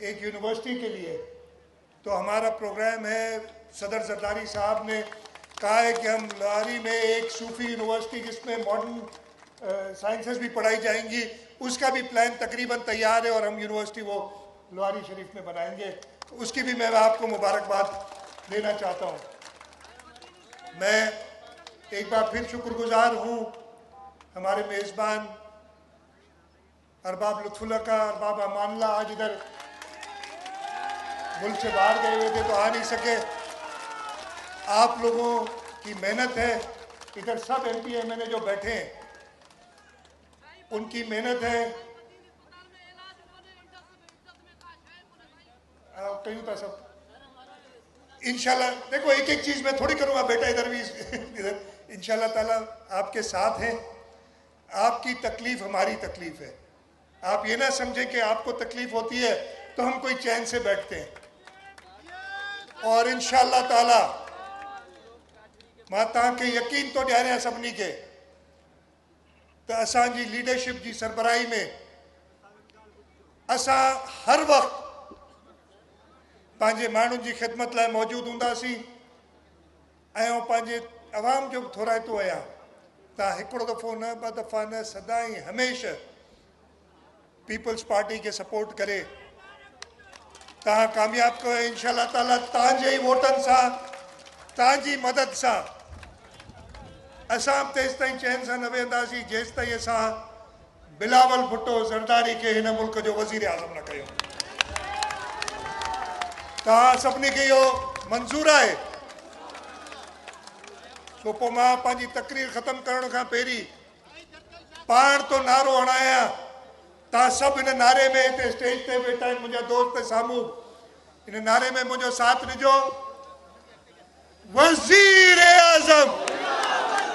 एक यूनिवर्सिटी के लिए, तो हमारा प्रोग्राम है, सदर जरदारी साहब ने कहा है कि हम लोहारी में एक सूफी यूनिवर्सिटी जिसमें मॉडर्न साइंसेस भी पढ़ाई जाएंगी, उसका भी प्लान तकरीबन तैयार है और हम यूनिवर्सिटी वो लोहारी शरीफ में बनाएंगे। उसकी भी मैं आपको मुबारकबाद देना चाहता हूँ। मैं एक बार फिर शुक्रगुजार हूँ हमारे मेज़बान अरबाब लुत्फुल्लाह का। अरबाब अमानुल्लाह आज इधर मुल्क से बाहर गए हुए थे तो आ नहीं सके। आप लोगों की मेहनत है, इधर सब MP MNA जो बैठे हैं उनकी मेहनत है। कहीं था सब इंशाल्लाह। देखो एक एक चीज मैं थोड़ी करूंगा बेटा, इधर भी इधर इंशाल्लाह ताला आपके साथ हैं। आपकी तकलीफ हमारी तकलीफ है। आप ये ना समझें कि आपको तकलीफ होती है तो हम कोई चैन से बैठते हैं। और इंशाल्लाह ताला मां तव्हांखे यकीन तो ॾियारियां सभिनी खे त असांजी लीडरशिप जी सरबराही में असां हर वक़्तु पंहिंजे माण्हुनि जी ख़िदमत लाइ मौजूदु हूंदासीं ऐं पंहिंजे अवाम जो बि थोराइतो आहियां। तव्हां हिकिड़ो दफ़ो न, ॿ दफ़ा न, सदाईं हमेशह पीपल्स पार्टी खे सपोर्ट करे तव्हां कामयाबु कयो। इंशाल्लाह ताला तव्हांजे ई वोटनि सां, तव्हांजी मदद सां असां तेसि ताईं चैन सां न वेहंदासीं जेसि ताईं असां बिलावल भुट्टो ज़रदारी खे हिन मुल्क जो वज़ीर आज़म न कयूं। तव्हां सभिनी खे इहो मंज़ूर आहे? छो पोइ मां पंहिंजी तकरीर ख़तमु करण खां पहिरीं पाण तो नारो हणायां। तव्हां सभु हिन नारे में हिते स्टेज ते वेठा आहिनि, मुंहिंजा दोस्त साम्हूं, हिन नारे में मुंहिंजो साथ ॾिजो। वज़ीर आज़म,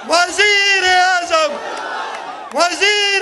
वज़ीर आज़म, वज़ीर